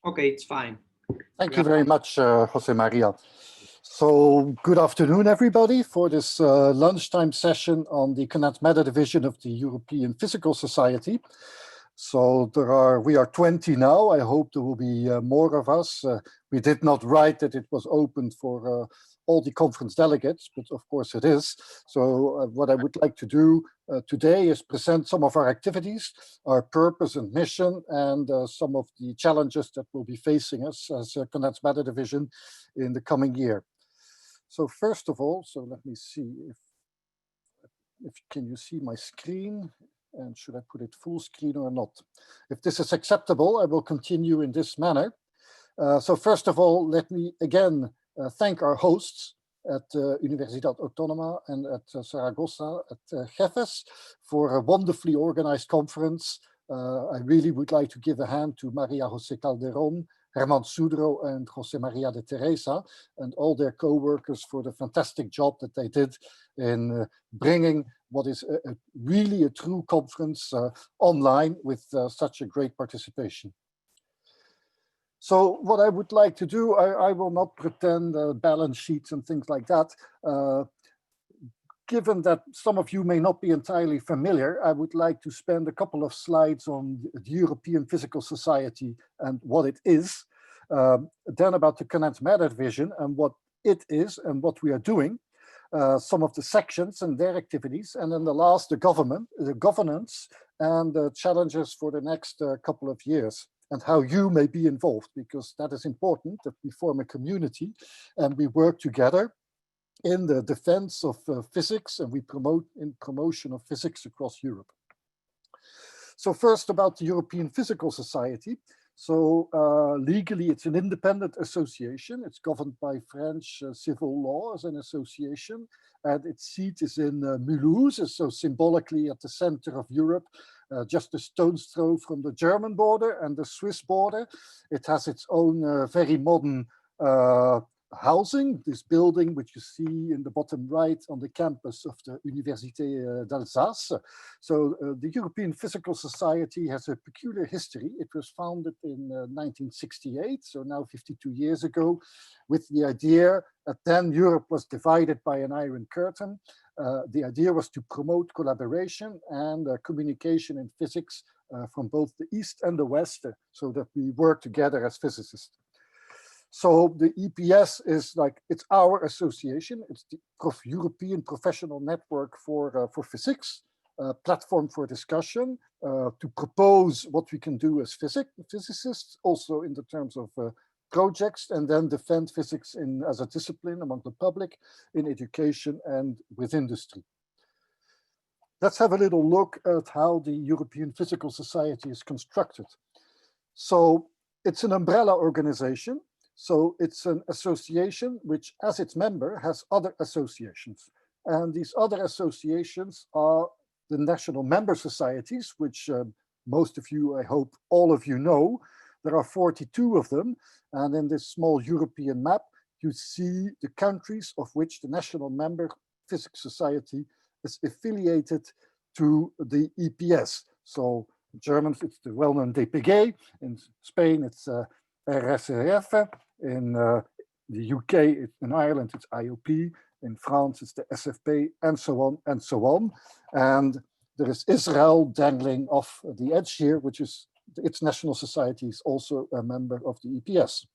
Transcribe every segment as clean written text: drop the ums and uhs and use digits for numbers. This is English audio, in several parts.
Okay, it's fine. Thank you very much, Jose Maria. So good afternoon, everybody, for this lunchtime session on the Condensed Matter Division of the European Physical Society. So we are 20 now. I hope there will be more of us. We did not write that it was open for all the conference delegates, but of course it is. So what I would like to do today is present some of our activities, our purpose and mission, and some of the challenges that will be facing us as a Condensed Matter Division in the coming year. So first of all, so let me see if can you see my screen? And should I put it full screen or not? If this is acceptable, I will continue in this manner. So first of all, let me again thank our hosts at Universidad Autónoma and at Zaragoza at Jefes for a wonderfully organized conference. I really would like to give a hand to Maria José Calderón, Herman Sudro and José María de Teresa and all their co-workers for the fantastic job that they did in bringing what is really a true conference online with such a great participation. So what I would like to do, I will not pretend balance sheets and things like that. Given that some of you may not be entirely familiar, I would like to spend a couple of slides on the European Physical Society and what it is, then about the Condensed Matter Division and what it is and what we are doing, some of the sections and their activities, and then the last, the governance and the challenges for the next couple of years and how you may be involved, because that is important, that we form a community and we work together in the defense of physics, and we promote in promotion of physics across Europe. So first about the European Physical Society. So legally it's an independent association. It's governed by French civil law as an association, and its seat is in Mulhouse, so symbolically at the center of Europe, just a stone's throw from the German border and the Swiss border. It has its own very modern housing, this building which you see in the bottom right on the campus of the Université d'Alsace. So the European Physical Society has a peculiar history. It was founded in 1968, so now 52 years ago, with the idea that then Europe was divided by an Iron Curtain. The idea was to promote collaboration and communication in physics from both the East and the West, so that we work together as physicists. So the EPS is like, it's our association. It's the European Professional Network for Physics, a platform for discussion, to propose what we can do as physicists, also in the terms of projects, and then defend physics as a discipline among the public, in education and with industry. Let's have a little look at how the European Physical Society is constructed. So it's an umbrella organization. So it's an association which, as its member, has other associations. And these other associations are the national member societies, which most of you, I hope all of you know. There are 42 of them. And in this small European map, you see the countries of which the national member physics society is affiliated to the EPS. So in German, it's the well-known DPG. In Spain, it's RSRF. In the UK, in Ireland, it's IOP. In France, it's the SFP, and so on and so on. And there is Israel dangling off the edge here, which is its national society is also a member of the EPS.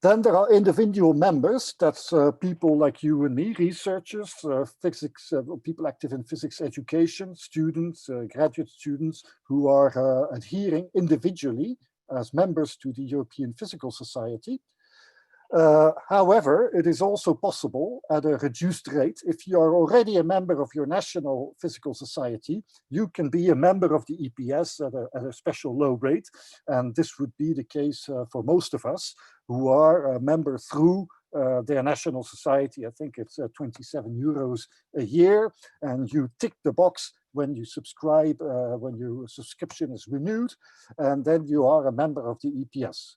Then there are individual members. That's people like you and me, researchers, physics, people active in physics education, students, graduate students who are adhering individually as members to the European Physical Society. However, it is also possible at a reduced rate. If you are already a member of your national physical society, you can be a member of the EPS at a special low rate. And this would be the case for most of us who are a member through their national society. I think it's 27 euros a year. And you tick the box when you subscribe, when your subscription is renewed, and then you are a member of the EPS.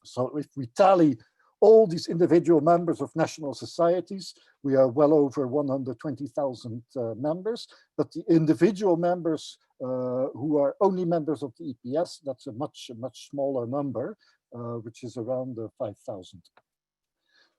So if we tally all these individual members of national societies, we are well over 120,000 members, but the individual members who are only members of the EPS. That's a much smaller number, which is around 5,000.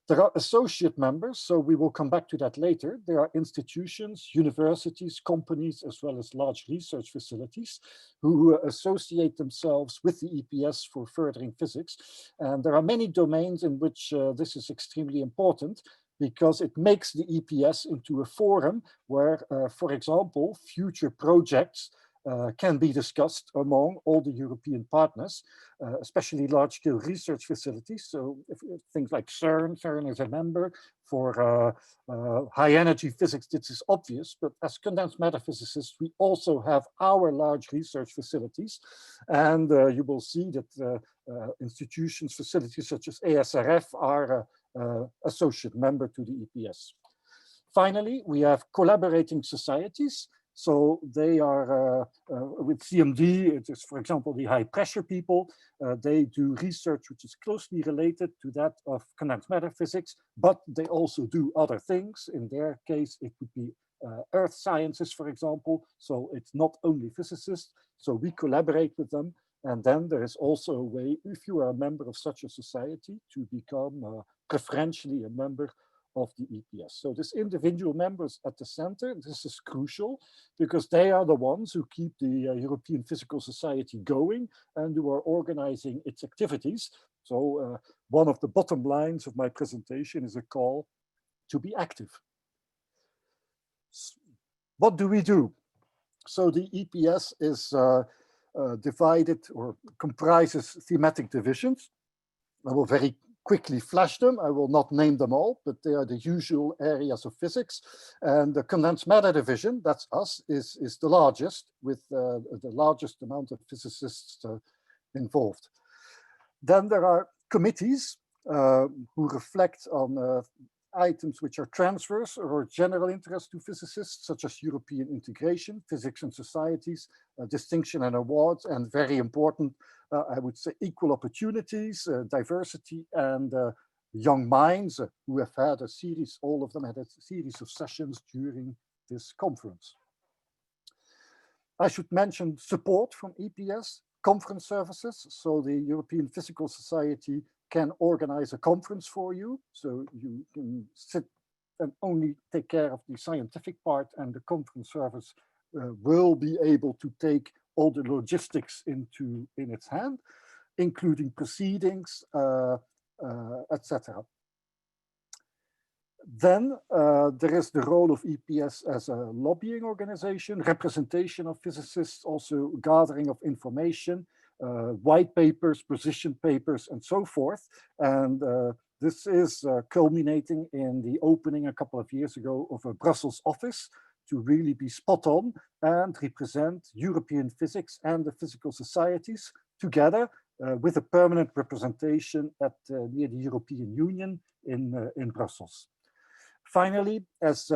There are associate members, so we will come back to that later. There are institutions, universities, companies, as well as large research facilities who associate themselves with the EPS for furthering physics. And there are many domains in which this is extremely important, because it makes the EPS into a forum where, for example, future projects can be discussed among all the European partners, especially large-scale research facilities. So if things like CERN is a member. For high-energy physics, this is obvious, but as condensed matter physicists, we also have our large research facilities. And you will see that institutions, facilities such as ASRF are associate member to the EPS. Finally, we have collaborating societies. So they are, with CMD, it is, for example, the high pressure people. They do research which is closely related to that of condensed matter physics, but they also do other things. In their case, it would be earth sciences, for example. So it's not only physicists. So we collaborate with them. And then there is also a way, if you are a member of such a society, to become preferentially a member of the EPS. So this individual members at the center, this is crucial because they are the ones who keep the European Physical Society going and who are organizing its activities. So one of the bottom lines of my presentation is a call to be active. What do we do? So the EPS is divided or comprises thematic divisions. I will very quickly flash them. I will not name them all, but they are the usual areas of physics. And the condensed matter division, that's us, is the largest, with the largest amount of physicists involved. Then there are committees who reflect on items which are transverse or general interest to physicists, such as European integration, physics and societies, distinction and awards, and very important, I would say, equal opportunities, diversity, and young minds who have had a series, all of them had a series of sessions during this conference. I should mention support from EPS, conference services. So the European Physical Society can organize a conference for you. So you can sit and only take care of the scientific part, and the conference service will be able to take all the logistics in its hand, including proceedings, etc. Then there is the role of EPS as a lobbying organization, representation of physicists, also gathering of information, white papers, position papers, and so forth. And this is culminating in the opening a couple of years ago of a Brussels office to really be spot on and represent European physics and the physical societies together with a permanent representation at near the European Union in Brussels. Finally, as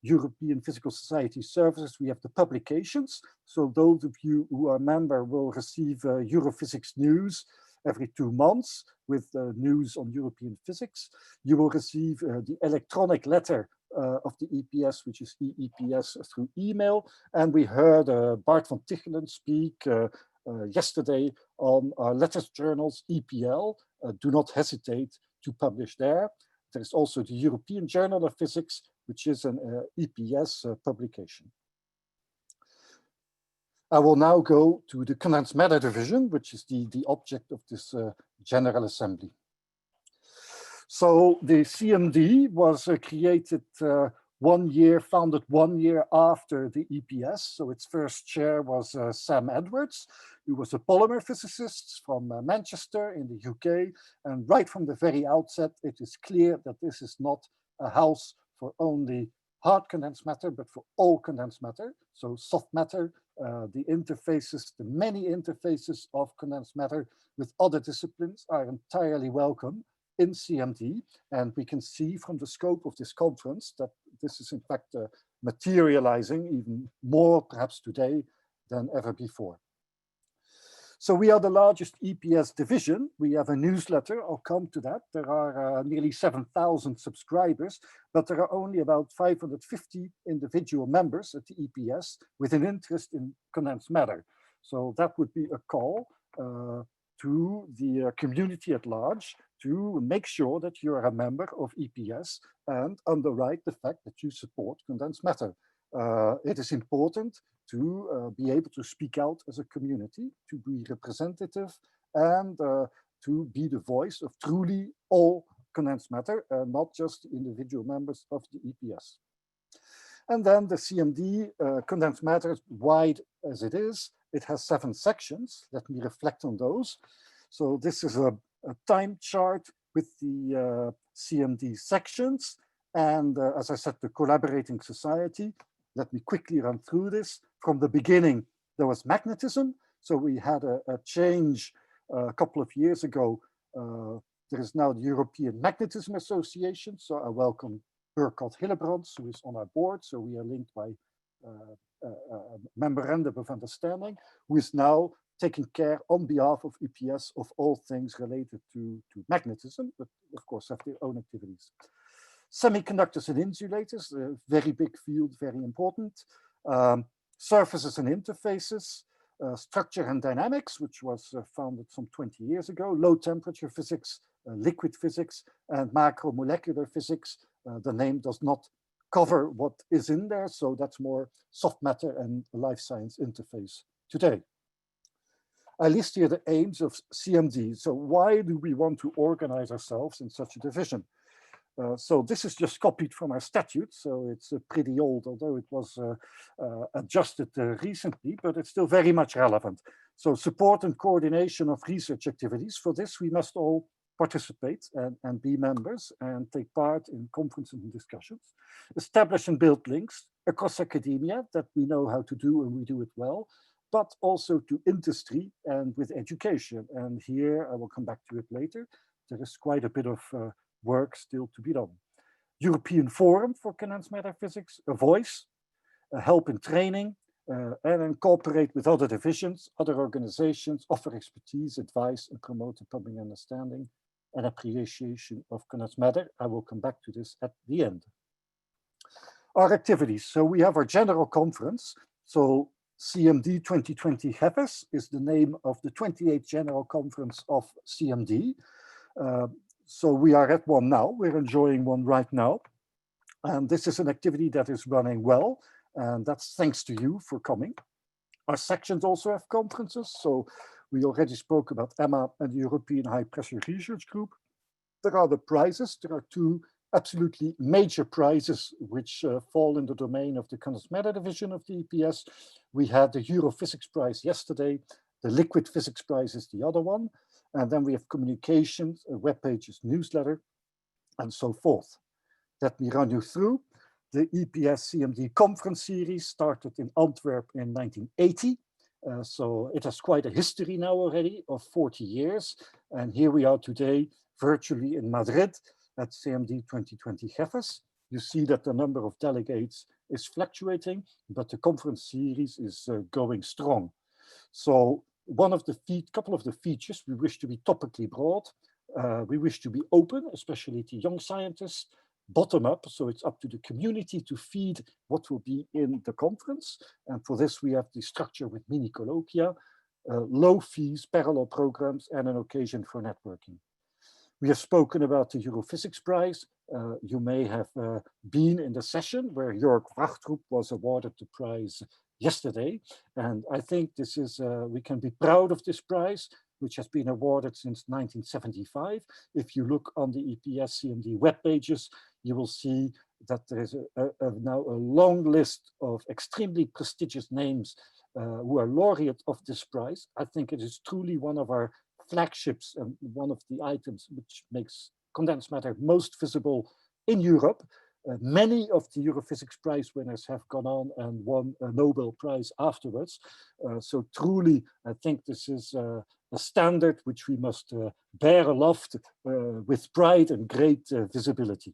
European Physical Society services, we have the publications. So those of you who are a member will receive Europhysics news every 2 months with news on European physics. You will receive the electronic letter of the EPS, which is EPS through email. And we heard Bart van Tichelen speak yesterday on our letters journals, EPL. Do not hesitate to publish there. There is also the European Journal of Physics, which is an EPS publication. I will now go to the condensed matter division, which is the object of this General Assembly. So the CMD was created founded 1 year after the EPS. So its first chair was Sam Edwards, who was a polymer physicist from Manchester in the UK. And right from the very outset, it is clear that this is not a house for only hard condensed matter, but for all condensed matter. So soft matter, the interfaces, the many interfaces of condensed matter with other disciplines are entirely welcome in CMD. And we can see from the scope of this conference that this is in fact materializing even more perhaps today than ever before. So we are the largest EPS division. We have a newsletter, I'll come to that. There are nearly 7,000 subscribers, but there are only about 550 individual members at the EPS with an interest in condensed matter. So that would be a call to the community at large to make sure that you are a member of EPS and underwrite the fact that you support condensed matter. It is important to be able to speak out as a community, to be representative, and to be the voice of truly all condensed matter, not just individual members of the EPS. And then the CMD condensed matter, is wide as it is, it has 7 sections. Let me reflect on those. So this is a time chart with the CMD sections. And as I said, the collaborating society. Let me quickly run through this. From the beginning, there was magnetism. So we had a change a couple of years ago. There is now the European Magnetism Association. So I welcome Burkhard Hillebrands, who is on our board. So we are linked by a memorandum of understanding, who is now taking care on behalf of EPS of all things related to magnetism, but of course have their own activities. Semiconductors and insulators, a very big field, very important. Surfaces and interfaces, structure and dynamics, which was founded some 20 years ago, low temperature physics, liquid physics, and macromolecular physics. The name does not cover what is in there, so that's more soft matter and life science interface today. I list here the aims of CMD. So why do we want to organize ourselves in such a division? So this is just copied from our statute, so it's pretty old, although it was adjusted recently, but it's still very much relevant. So support and coordination of research activities. For this, we must all participate and be members and take part in conferences and discussions. Establish and build links across academia that we know how to do and we do it well, but also to industry and with education. And here, I will come back to it later, there is quite a bit of work still to be done. European Forum for Condensed Matter Physics, a voice, help in training, and incorporate with other divisions, other organizations, offer expertise, advice, and promote the public understanding and appreciation of condensed matter. I will come back to this at the end. Our activities. So we have our general conference. So CMD 2020 HEFES is the name of the 28th general conference of CMD. So we are at one now, we're enjoying one right now. And this is an activity that is running well, and that's thanks to you for coming. Our sections also have conferences. So we already spoke about EMMA and the European High Pressure Research Group. There are the prizes. There are 2 absolutely major prizes which fall in the domain of the condensed matter division of the EPS. We had the Europhysics Prize yesterday. The Liquid Physics Prize is the other one. And then we have communications, web pages, newsletter, and so forth. Let me run you through. The EPS CMD conference series started in Antwerp in 1980. So it has quite a history now already of 40 years. And here we are today, virtually in Madrid at CMD 2020 HEFES. You see that the number of delegates is fluctuating, but the conference series is going strong. So couple of the features, we wish to be topically broad. We wish to be open, especially to young scientists, bottom up, so it's up to the community to feed what will be in the conference. And for this, we have the structure with mini colloquia, low fees, parallel programs, and an occasion for networking. We have spoken about the Europhysics Prize. You may have been in the session where Jörg Wachtroep was awarded the prize yesterday. And I think this is, we can be proud of this prize, which has been awarded since 1975. If you look on the EPS CMD web pages, you will see that there is now a long list of extremely prestigious names who are laureate of this prize. I think it is truly one of our flagships and one of the items which makes condensed matter most visible in Europe. Many of the Europhysics Prize winners have gone on and won a Nobel Prize afterwards. So truly, I think this is a standard which we must bear aloft with pride and great visibility.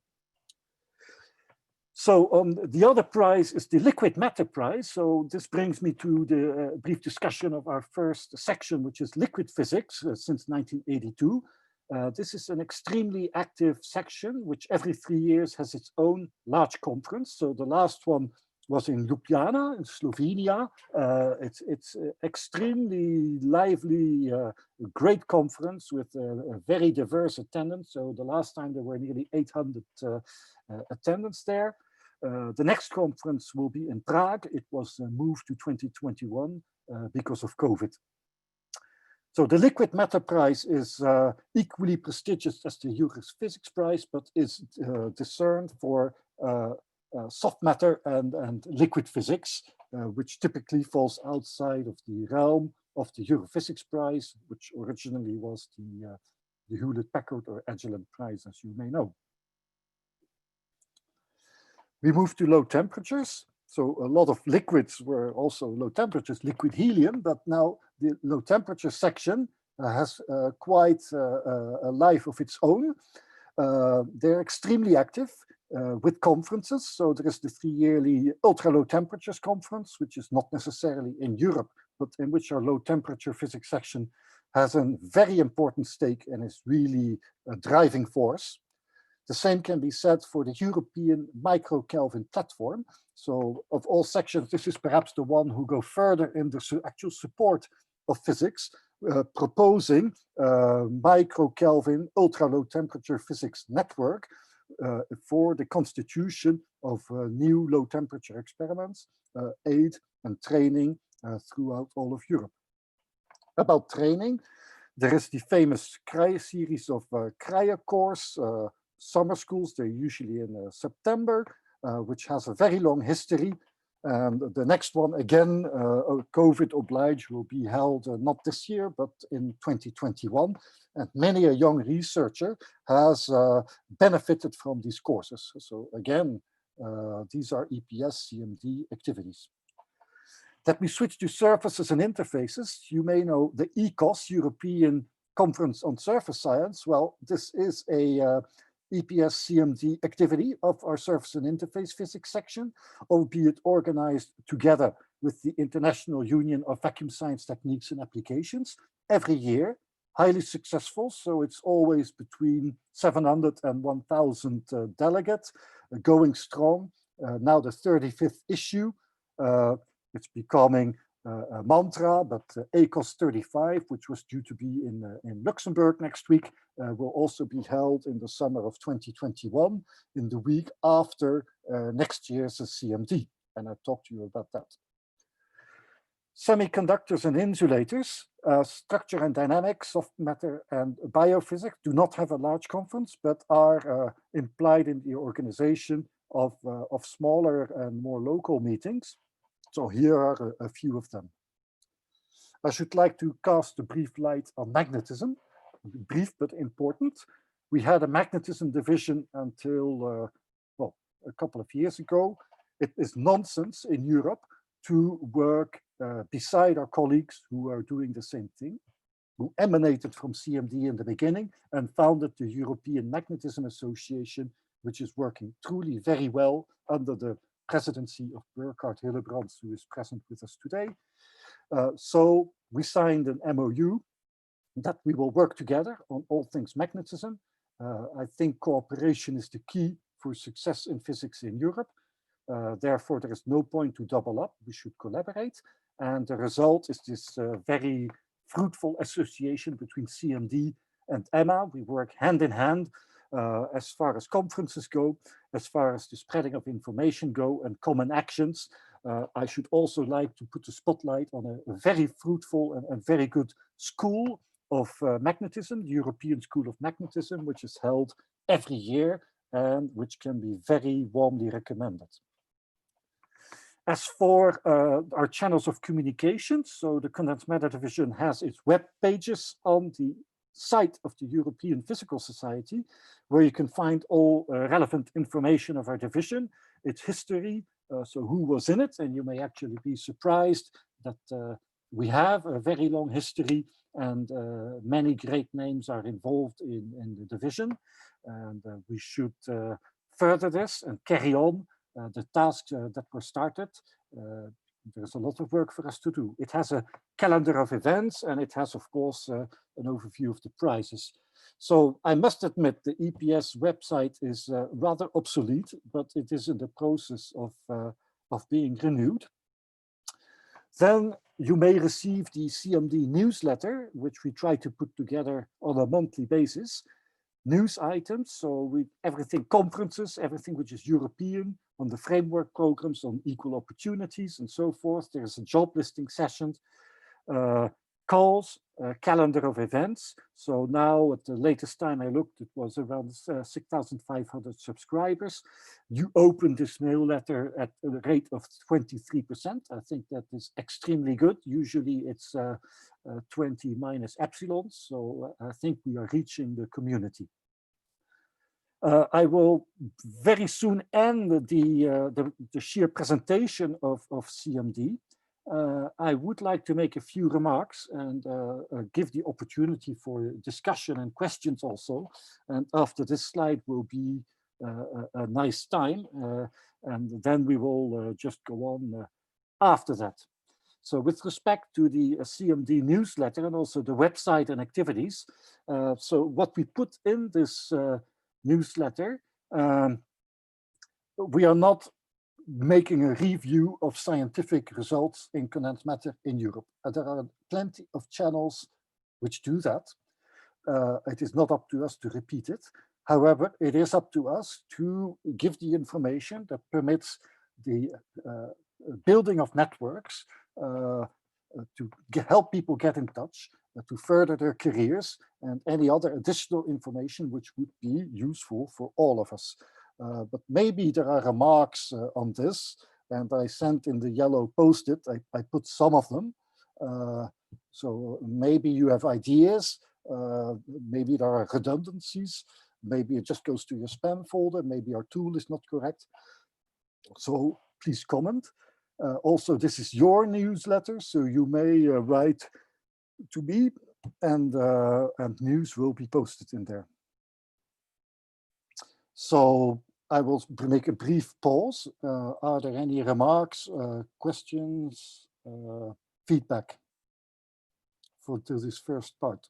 So the other prize is the liquid matter prize. So this brings me to the brief discussion of our first section, which is liquid physics since 1982. This is an extremely active section, which every 3 years has its own large conference. So the last one was in Ljubljana in Slovenia. It's extremely lively, great conference with a very diverse attendance. So the last time there were nearly 800 attendants there. The next conference will be in Prague. It was moved to 2021 because of COVID. So the Liquid Matter Prize is equally prestigious as the Juris Physics Prize, but is discerned for soft matter and liquid physics, which typically falls outside of the realm of the Europhysics Prize, which originally was the Hewlett-Packard or Agilent Prize, as you may know. We moved to low temperatures. So a lot of liquids were also low temperatures, liquid helium, but now the low temperature section has quite a life of its own. They're extremely active with conferences. So there is the 3-yearly ultra low temperatures conference, which is not necessarily in Europe, but in which our low temperature physics section has a very important stake and is really a driving force. The same can be said for the European micro-Kelvin platform. So of all sections, this is perhaps the one who go further in the actual support of physics, proposing micro-Kelvin ultra-low temperature physics network for the constitution of new low temperature experiments, aid and training throughout all of Europe. About training, there is the famous CRY series of CRY course, summer schools. They're usually in September, which has a very long history. And the next one, again, COVID obliged, will be held not this year, but in 2021. And many a young researcher has benefited from these courses. So again, these are EPS CMD activities. Let me switch to surfaces and interfaces. You may know the ECOS, European Conference on Surface Science. Well, this is a EPS CMD activity of our surface and interface physics section, albeit organized together with the International Union of Vacuum Science Techniques and Applications every year, highly successful. So it's always between 700 and 1,000 delegates, going strong. Now the 35th issue, it's becoming a mantra, but ECOS 35, which was due to be in Luxembourg next week, will also be held in the summer of 2021, in the week after next year's CMD. And I'll talk to you about that. Semiconductors and insulators, structure and dynamics, soft matter and biophysics do not have a large conference, but are implied in the organization of smaller and more local meetings. So here are a few of them. I should like to cast a brief light on magnetism, brief but important. We had a magnetism division until, well, a couple of years ago. It is nonsense in Europe to work beside our colleagues who are doing the same thing, who emanated from CMD in the beginning and founded the European Magnetism Association, which is working truly very well under the presidency of Burkhard Hillebrands, who is present with us today. So we signed an MOU that we will work together on all things magnetism. I think cooperation is the key for success in physics in Europe. Therefore, there is no point to double up. We should collaborate. And the result is this very fruitful association between CMD and EMA. We work hand in hand as far as conferences go, as far as the spreading of information go and common actions. I should also like to put the spotlight on a very fruitful and very good school of magnetism, the European School of Magnetism, which is held every year and which can be very warmly recommended. As for our channels of communication, so the Condensed Matter Division has its web pages on the site of the European Physical Society, where you can find all relevant information of our division, its history, so who was in it, and you may actually be surprised that we have a very long history and many great names are involved in the division. And we should further this and carry on the tasks that were started. There's a lot of work for us to do. It has a calendar of events, and it has, of course, an overview of the prizes. So I must admit the EPS website is rather obsolete, but it is in the process of being renewed. Then you may receive the CMD newsletter, which we try to put together on a monthly basis. News items, so everything, conferences, everything which is European, on the framework programs, on equal opportunities and so forth. There's a job listing session, calls, calendar of events. So now at the latest time I looked, it was around 6,500 subscribers. You open this mail letter at a rate of 23%. I think that is extremely good. Usually it's 20 minus epsilon. So I think we are reaching the community. I will very soon end the sheer presentation of CMD. I would like to make a few remarks and give the opportunity for discussion and questions also. And after this slide will be a nice time. And then we will just go on after that. So with respect to the CMD newsletter and also the website and activities, so what we put in this newsletter, we are not making a review of scientific results in condensed matter in Europe. There are plenty of channels which do that. It is not up to us to repeat it. However, it is up to us to give the information that permits the building of networks to help people get in touch, to further their careers, and any other additional information which would be useful for all of us. But maybe there are remarks on this, and I sent in the yellow post-it, I put some of them. So maybe you have ideas, maybe there are redundancies, maybe it just goes to your spam folder, maybe our tool is not correct. So please comment. Also, this is your newsletter, so you may write to me, and news will be posted in there. So I will make a brief pause. Are there any remarks, questions, feedback for this first part?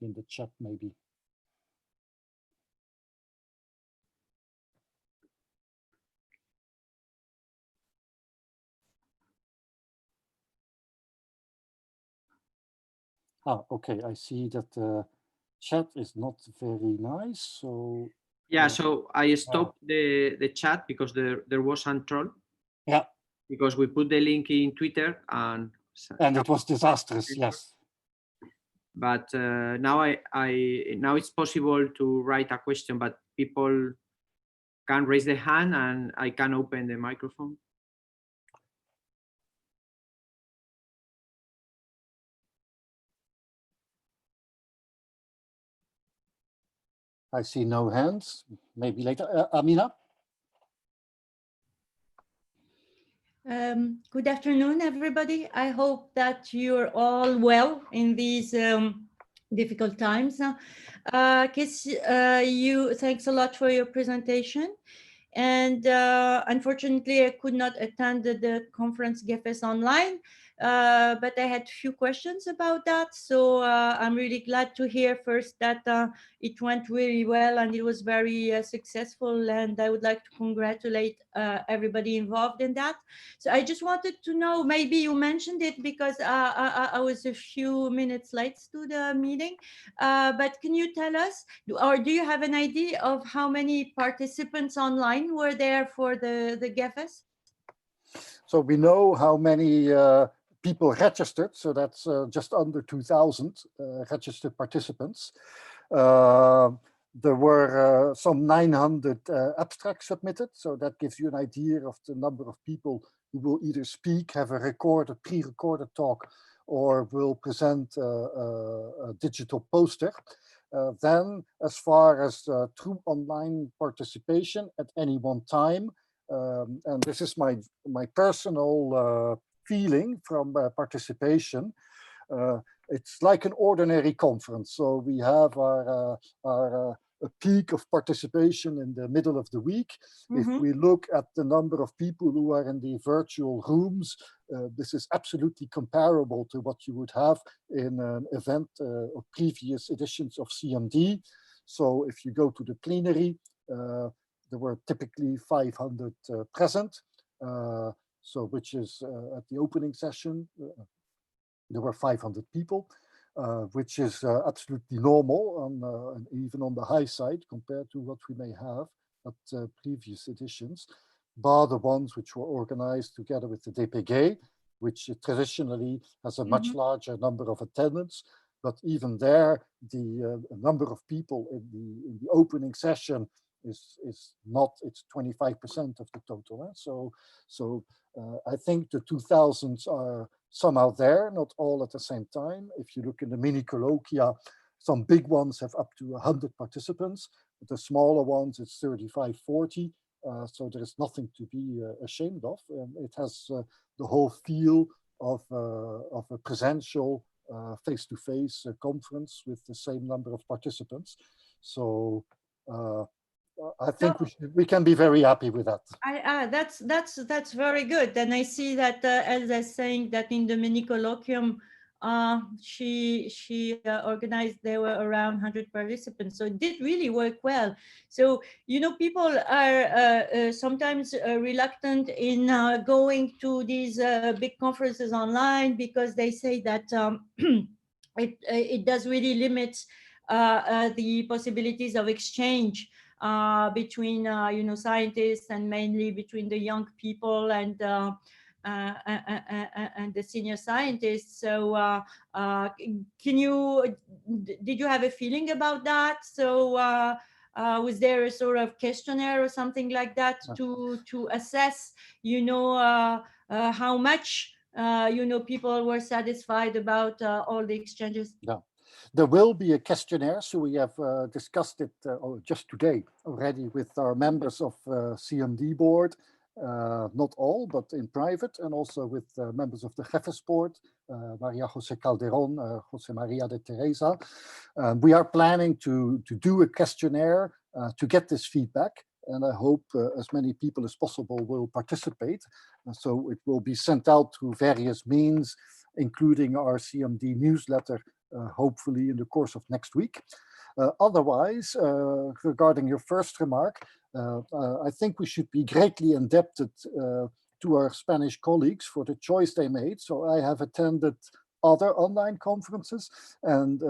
In the chat, maybe. Ah, okay, I see that the chat is not very nice, so... Yeah, so I stopped the chat because there was some troll. Yeah. Because we put the link in Twitter and it was disastrous, yes. But now now it's possible to write a question, but people can raise their hand and I can open the microphone. I see no hands. Maybe later. Amina? Good afternoon, everybody. I hope that you're all well in these difficult times. Thanks a lot for your presentation. And unfortunately, I could not attend the conference GEFES online, but I had a few questions about that. So I'm really glad to hear first that it went really well and it was very successful. And I would like to congratulate everybody involved in that. So I just wanted to know, maybe you mentioned it because I was a few minutes late to the meeting, but can you tell us, or do you have an idea of how many participants online were there for the GEFES? So we know how many people registered, so that's just under 2,000 registered participants. There were some 900 abstracts submitted, so that gives you an idea of the number of people who will either speak, have a pre-recorded talk, or will present a digital poster. Then, as far as true online participation at any one time, and this is my personal feeling from participation, it's like an ordinary conference. So we have our a peak of participation in the middle of the week. If we look at the number of people who are in the virtual rooms, this is absolutely comparable to what you would have in an event of previous editions of CMD. So if you go to the plenary, there were typically 500 present. So which is at the opening session, there were 500 people, which is absolutely normal and even on the high side compared to what we may have at previous editions, bar the ones which were organized together with the DPG, which traditionally has a much larger number of attendants. But even there, the number of people in the opening session is not, it's 25% of the total. So I think the 2000s are somehow there, not all at the same time. If you look in the mini colloquia, some big ones have up to 100 participants, but the smaller ones it's 35, 40. So there is nothing to be ashamed of. It has the whole feel of a presential face-to-face conference with the same number of participants. So I think we can be very happy with that. That's very good. And I see that Elsa's saying that in the mini colloquium, she organized, there were around 100 participants. So it did really work well. So, you know, people are sometimes reluctant in going to these big conferences online because they say that it does really limit the possibilities of exchange between you know, scientists, and mainly between the young people and the senior scientists. So did you have a feeling about that? So was there a sort of questionnaire or something like that to assess, you know, how much you know, people were satisfied about all the exchanges? Yeah. There will be a questionnaire, so we have discussed it just today already with our members of CMD board, not all, but in private, and also with members of the Jefes board, Maria Jose Calderon, Jose Maria de Teresa. We are planning to do a questionnaire to get this feedback, and I hope as many people as possible will participate. So it will be sent out through various means, including our CMD newsletter, hopefully in the course of next week. Otherwise, regarding your first remark, I think we should be greatly indebted to our Spanish colleagues for the choice they made. So I have attended other online conferences, and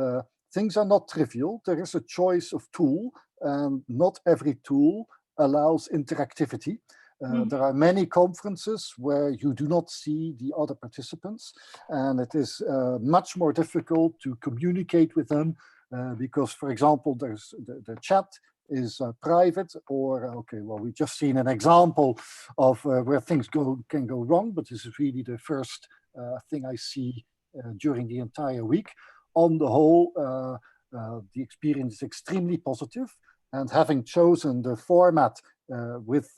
things are not trivial. There is a choice of tool, and not every tool allows interactivity. There are many conferences where you do not see the other participants, and it is much more difficult to communicate with them because, for example, there's the chat is private, or okay, well, we've just seen an example of where things can go wrong, but this is really the first thing I see during the entire week. On the whole, the experience is extremely positive, and having chosen the format with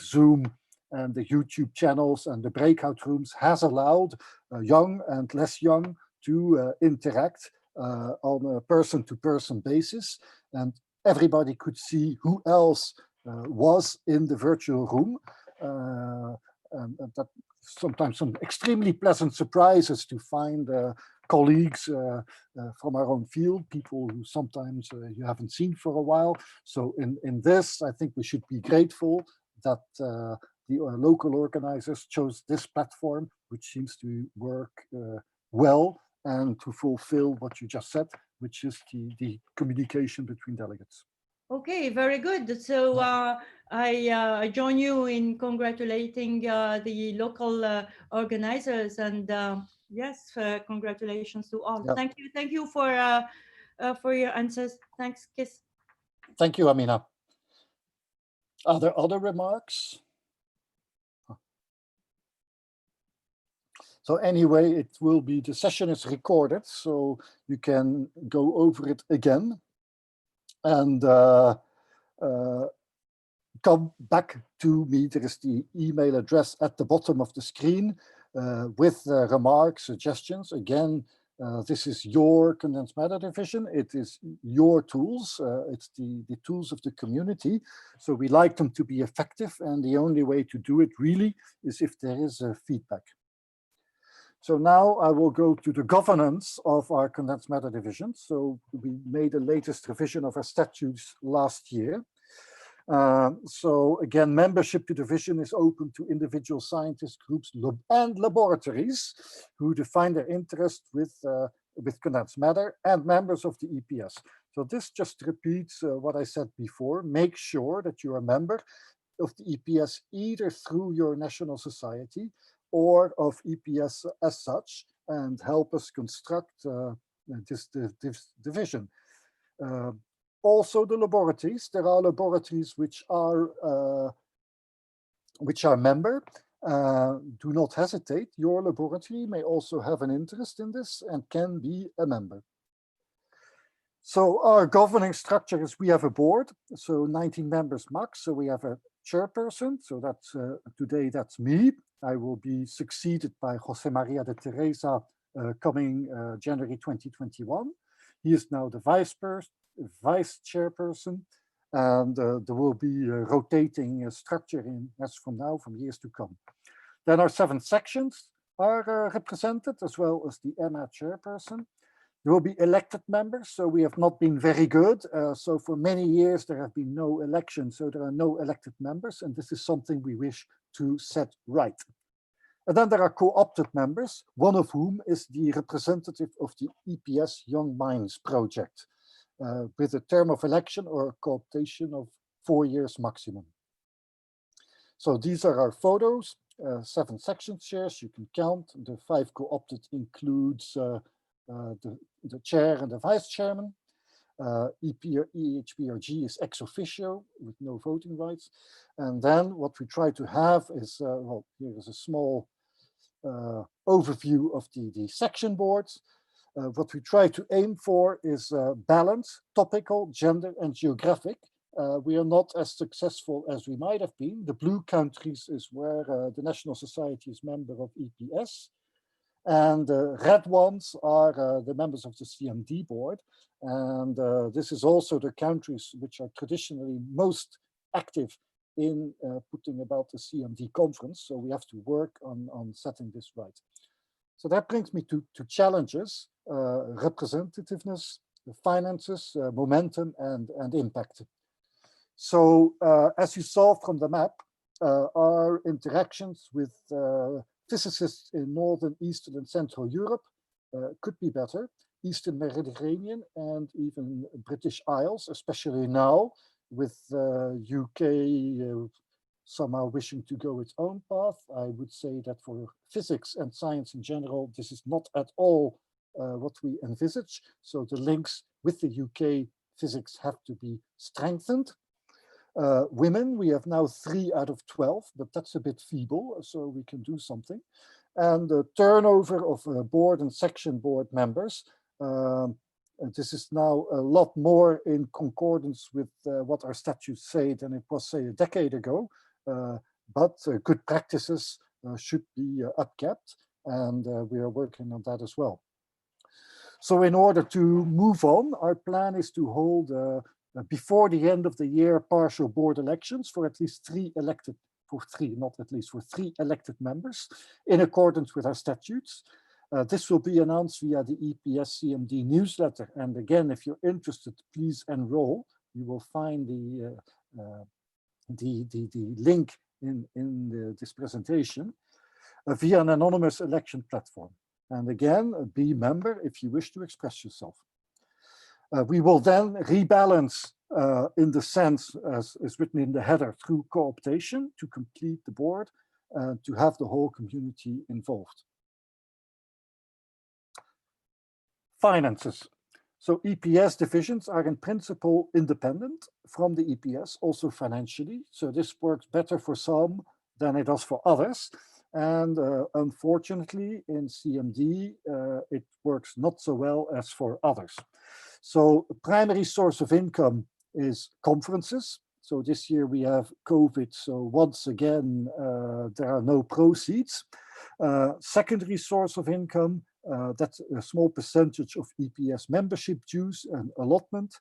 Zoom and the YouTube channels and the breakout rooms has allowed young and less young to interact on a person-to-person basis, and everybody could see who else was in the virtual room, and that sometimes some extremely pleasant surprises to find colleagues from our own field, people who sometimes you haven't seen for a while. So in this, I think we should be grateful that the local organizers chose this platform, which seems to work well and to fulfill what you just said, which is the communication between delegates. Okay, very good. So I join you in congratulating the local organizers, and yes, congratulations to all. Yeah. Thank you for your answers. Thanks, Kiss. Thank you, Amina. Are there other remarks? So anyway, it will be, the session is recorded, so you can go over it again and come back to me. There is the email address at the bottom of the screen with remarks, suggestions. Again, This is your condensed matter division. It is your tools. It's the tools of the community. So we like them to be effective. And the only way to do it really is if there is feedback. So now I will go to the governance of our condensed matter division. So we made the latest revision of our statutes last year. So again, membership to the division is open to individual scientist groups and laboratories who define their interest with condensed matter and members of the EPS. So this just repeats what I said before. Make sure that you're a member of the EPS either through your national society or of EPS as such, and help us construct this division. Also the laboratories, there are laboratories which are member. Do not hesitate, your laboratory may also have an interest in this and can be a member. So our governing structure is we have a board, so 19 members max. So we have a chairperson, so that's today that's me. I will be succeeded by Jose Maria de Teresa coming January 2021. He is now the vice chairperson, and there will be a rotating structure as from years to come. Then our 7 sections are represented, as well as the EMA chairperson. There will be elected members, so we have not been very good. So for many years there have been no elections, so there are no elected members, and this is something we wish to set right. And then there are co-opted members, one of whom is the representative of the EPS Young Minds project, with a term of election or co-optation of 4 years maximum. So these are our photos, 7 section chairs, you can count. The 5 co-opted includes the chair and the vice chairman. EHPRG is ex officio with no voting rights. And then what we try to have is, well, here is a small overview of the section boards. What we try to aim for is balance, topical, gender, and geographic. We are not as successful as we might have been. The blue countries is where the National Society is member of EPS. And the red ones are the members of the CMD board. And this is also the countries which are traditionally most active in putting about the CMD conference. So we have to work on setting this right. So that brings me to challenges, representativeness, finances, momentum, and impact. So as you saw from the map, our interactions with physicists in Northern, Eastern, and Central Europe could be better. Eastern Mediterranean and even British Isles, especially now with UK somehow wishing to go its own path. I would say that for physics and science in general, this is not at all what we envisage. So the links with the UK physics have to be strengthened. Women, we have now 3 out of 12, but that's a bit feeble, so we can do something. And the turnover of board and section board members, and this is now a lot more in concordance with what our statutes say than it was, say, a decade ago. But good practices should be upkept, and we are working on that as well. So in order to move on, our plan is to hold before the end of the year partial board elections for at least 3 elected, for 3, not at least, for 3 elected members in accordance with our statutes. This will be announced via the EPS CMD newsletter. And again, if you're interested, please enroll. You will find the link in this presentation via an anonymous election platform. And again, be a member if you wish to express yourself. We will then rebalance in the sense as is written in the header through co-optation to complete the board, to have the whole community involved. Finances. So EPS divisions are in principle independent from the EPS, also financially. So this works better for some than it does for others. And unfortunately, in CMD, it works not so well as for others. So the primary source of income is conferences. So this year we have COVID, so once again, there are no proceeds. Secondary source of income, that's a small percentage of EPS membership dues and allotment.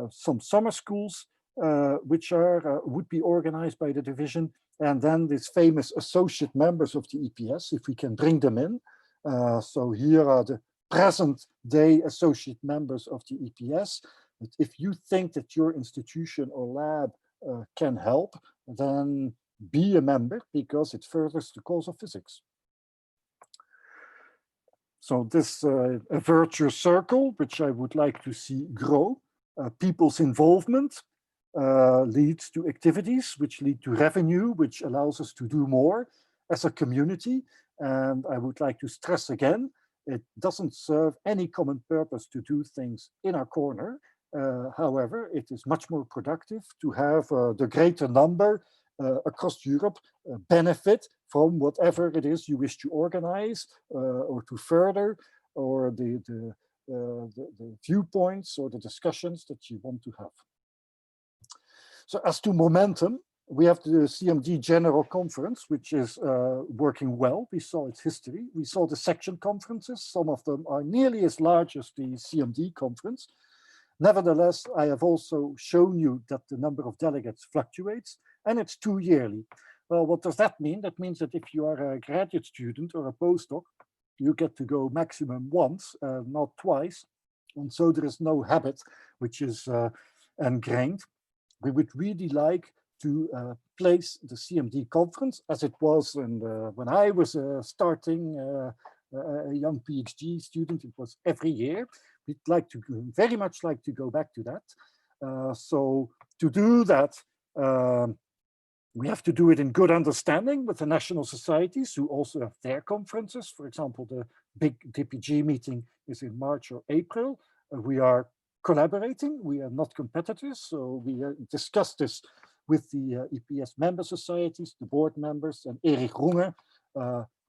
Some summer schools, which would be organized by the division. And then these famous associate members of the EPS, if we can bring them in. So here are the present day associate members of the EPS. But if you think that your institution or lab can help, then be a member, because it furthers the cause of physics. So this a virtuous circle, which I would like to see grow. People's involvement leads to activities, which lead to revenue, which allows us to do more as a community. And I would like to stress again, it doesn't serve any common purpose to do things in our corner. However, it is much more productive to have the greater number across Europe benefit from whatever it is you wish to organize or to further, or the viewpoints or the discussions that you want to have. So as to momentum, we have the CMD General Conference, which is working well. We saw its history. We saw the section conferences. Some of them are nearly as large as the CMD conference. Nevertheless, I have also shown you that the number of delegates fluctuates, and it's 2 yearly. Well, what does that mean? That means that if you are a graduate student or a postdoc, you get to go maximum once, not twice. And so there is no habit which is ingrained. We would really like to place the CMD conference as it was when I was starting a young PhD student. It was every year. We'd like to very much like to go back to that. So to do that, we have to do it in good understanding with the national societies who also have their conferences. For example, the big DPG meeting is in March or April. We are collaborating. We are not competitors. So we discussed this with the EPS member societies, the board members, and Erik Runge,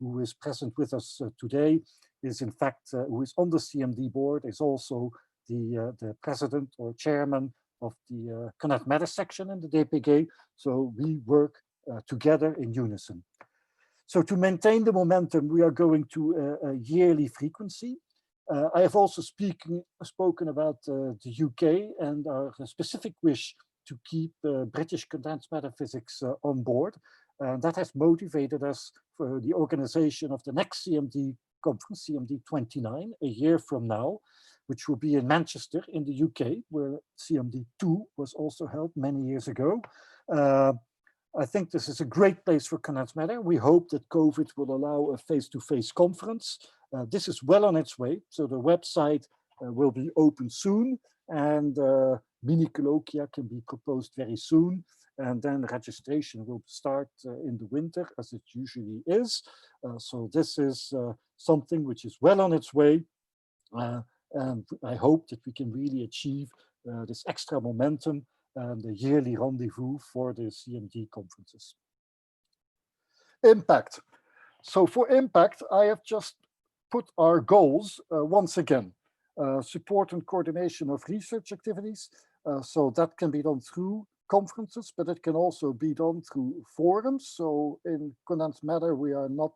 who is present with us today, is in fact, who is on the CMD board, is also the president or chairman of the Condensed Matter section in the DPG. So we work together in unison. So to maintain the momentum, we are going to a yearly frequency. I have also spoken about the UK and our specific wish to keep British condensed matter physics on board. That has motivated us for the organization of the next CMD conference, CMD 29, a year from now, which will be in Manchester in the UK, where CMD 2 was also held many years ago. I think this is a great place for condensed matter. We hope that COVID will allow a face-to-face conference. This is well on its way, so the website will be open soon, and mini colloquia can be proposed very soon, and then registration will start in the winter, as it usually is. So this is something which is well on its way, and I hope that we can really achieve this extra momentum and the yearly rendezvous for the CMD conferences. Impact. So for impact, I have just put our goals once again. Support and coordination of research activities. So that can be done through conferences, but it can also be done through forums. So in condensed matter, we are not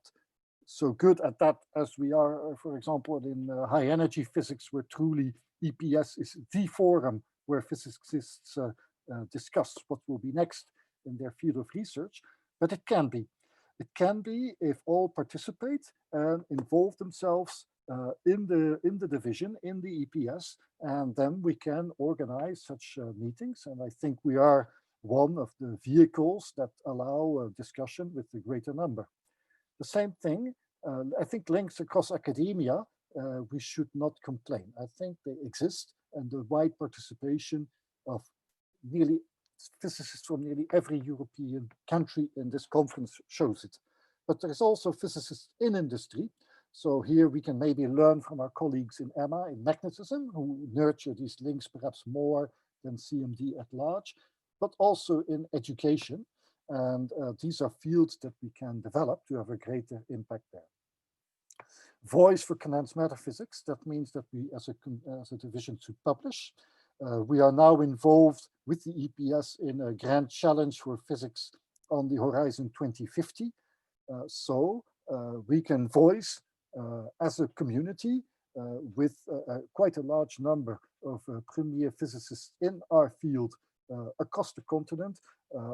so good at that as we are, for example, in high energy physics, where truly EPS is the forum where physicists discuss what will be next in their field of research. But it can be. It can be if all participate and involve themselves in the division, in the EPS, and then we can organize such meetings. And I think we are one of the vehicles that allow a discussion with the greater number. The same thing, I think links across academia, we should not complain. I think they exist, and the wide participation of nearly physicists from nearly every European country in this conference shows it. But there is also physicists in industry. So here we can maybe learn from our colleagues in EMMA, in magnetism, who nurture these links perhaps more than CMD at large, but also in education. And these are fields that we can develop to have a greater impact there. Voice for condensed matter physics. That means that we as a division should publish. We are now involved with the EPS in a grand challenge for physics on the horizon 2050. So we can voice as a community with quite a large number of premier physicists in our field across the continent,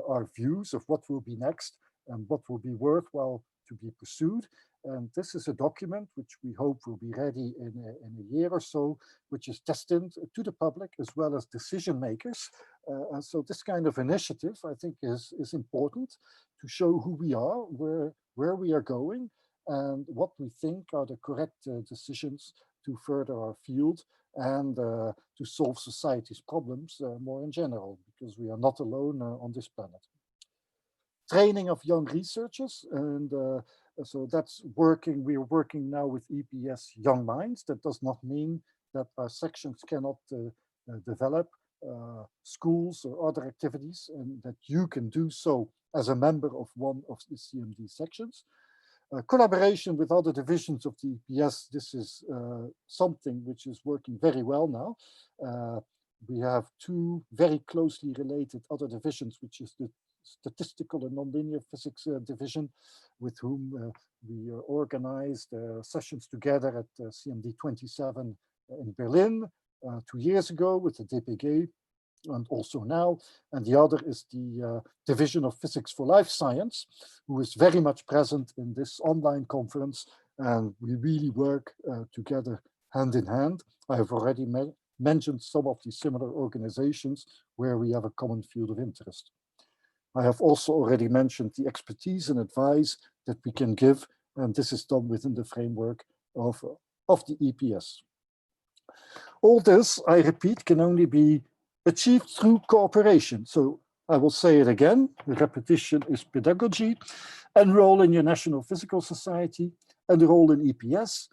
our views of what will be next and what will be worthwhile to be pursued. And this is a document which we hope will be ready in a year or so, which is destined to the public as well as decision makers. And so this kind of initiative, I think, is important to show who we are, where we are going, and what we think are the correct decisions to further our field and to solve society's problems more in general, because we are not alone on this planet. Training of young researchers, and so that's working. We are working now with EPS Young Minds. That does not mean that our sections cannot develop schools or other activities, and that you can do so as a member of one of the CMD sections. Collaboration with other divisions of the EPS, this is something which is working very well now. We have two very closely related other divisions, which is the Statistical and Nonlinear Physics Division, with whom we organized sessions together at CMD 27 in Berlin 2 years ago with the DPG, and also now. And the other is the Division of Physics for Life Science, who is very much present in this online conference. And we really work together hand in hand. I have already mentioned some of these similar organizations where we have a common field of interest. I have also already mentioned the expertise and advice that we can give, and this is done within the framework of the EPS. All this, I repeat, can only be achieved through cooperation. So I will say it again, repetition is pedagogy. Enroll in your National Physical Society, enroll in EPS,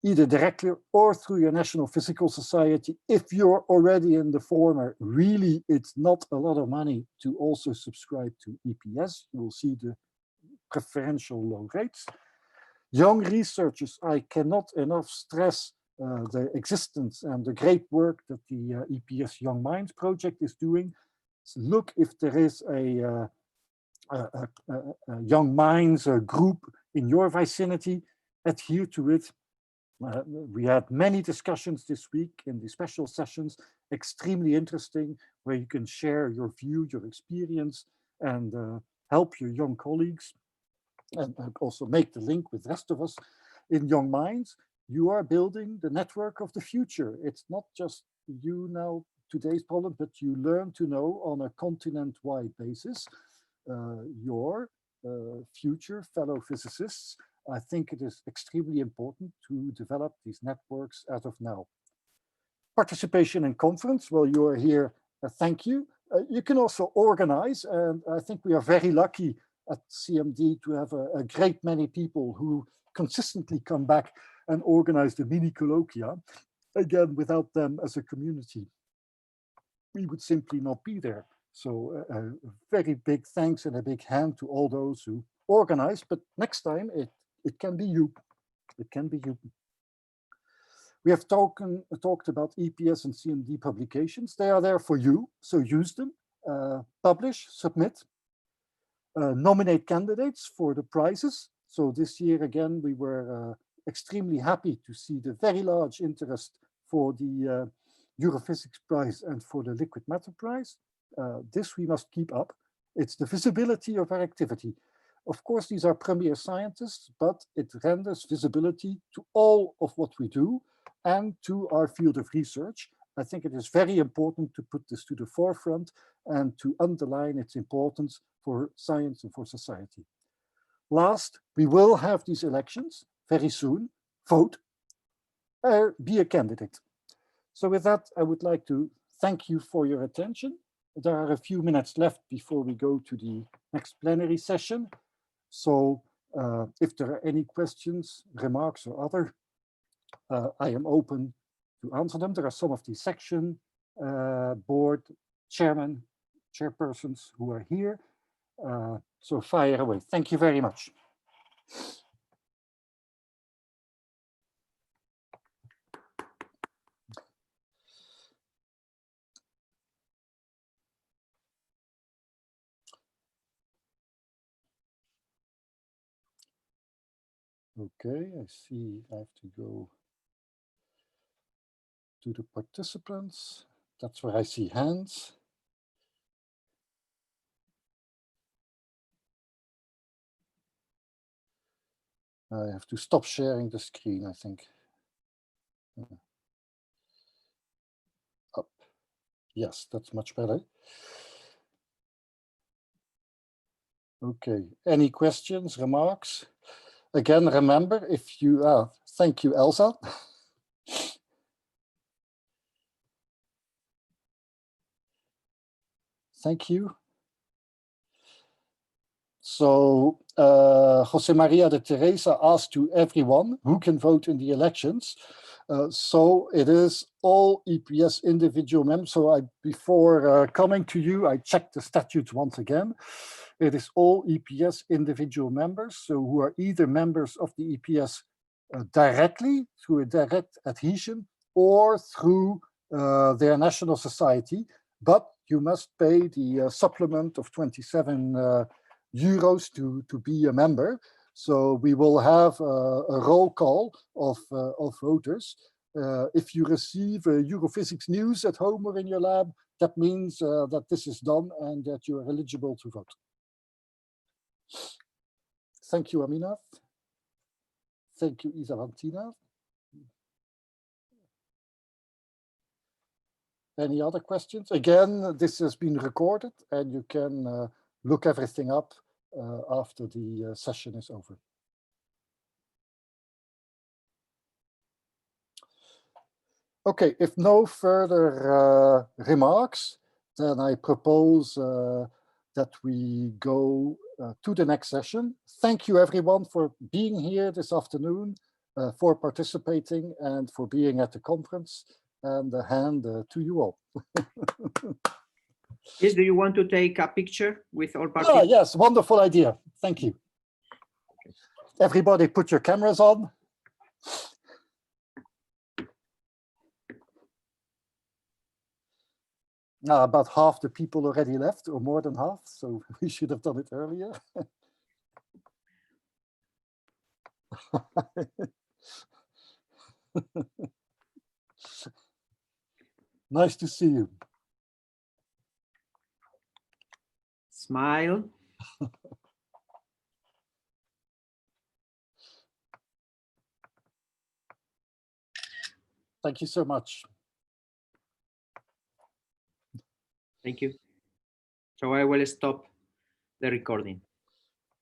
either directly or through your National Physical Society. If you're already in the former, really, it's not a lot of money to also subscribe to EPS. You will see the preferential low rates. Young researchers, I cannot enough stress the existence and the great work that the EPS Young Minds project is doing. So look if there is a Young Minds group in your vicinity, adhere to it. We had many discussions this week in the special sessions, extremely interesting, where you can share your view, your experience, and help your young colleagues, and also make the link with the rest of us in Young Minds. You are building the network of the future. It's not just you now, today's problem, but you learn to know on a continent-wide basis your future fellow physicists. I think it is extremely important to develop these networks as of now. Participation in conference, well, you are here, thank you. You can also organize, and I think we are very lucky at CMD to have a great many people who consistently come back and organize the mini colloquia. Again, without them as a community, we would simply not be there. So a very big thanks and a big hand to all those who organize, but next time it can be you. It can be you. We have talked about EPS and CMD publications. They are there for you, so use them. Publish, submit, nominate candidates for the prizes. So this year again, we were extremely happy to see the very large interest for the Europhysics Prize and for the Liquid Matter Prize. This we must keep up. It's the visibility of our activity. Of course, these are premier scientists, but it renders visibility to all of what we do and to our field of research. I think it is very important to put this to the forefront and to underline its importance for science and for society. Last, we will have these elections very soon. Vote, be a candidate. So with that, I would like to thank you for your attention. There are a few minutes left before we go to the next plenary session. So if there are any questions, remarks, or other, I am open to answer them. There are some of the section board chairpersons who are here. So fire away. Thank you very much. Okay, I see I have to go to the participants. That's where I see hands. I have to stop sharing the screen, I think. Up. Yes, that's much better. Okay, any questions, remarks? Again, remember, if you, thank you, Elsa. Thank you. So Jose Maria de Teresa asked to everyone who can vote in the elections. So it is all EPS individual members. So before coming to you, I checked the statutes once again. It is all EPS individual members, so who are either members of the EPS directly through a direct adhesion or through their national society, but you must pay the supplement of 27 euros to be a member. So we will have a roll call of voters. If you receive Europhysics news at home or in your lab, that means that this is done and that you are eligible to vote. Thank you, Aminath. Thank you, Isavantina. Any other questions? Again, this has been recorded and you can look everything up after the session is over. Okay, if no further remarks, then I propose that we go to the next session. Thank you everyone for being here this afternoon, for participating and for being at the conference, and a hand to you all. Yes, do you want to take a picture with all participants? Yes, wonderful idea. Thank you. Everybody put your cameras on. Now, about half the people already left, or more than half, so we should have done it earlier. Nice to see you. Smile. Thank you so much. Thank you. So I will stop the recording.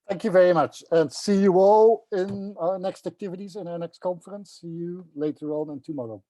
Thank you very much, and see you all in our next activities in our next conference. See you later on and tomorrow.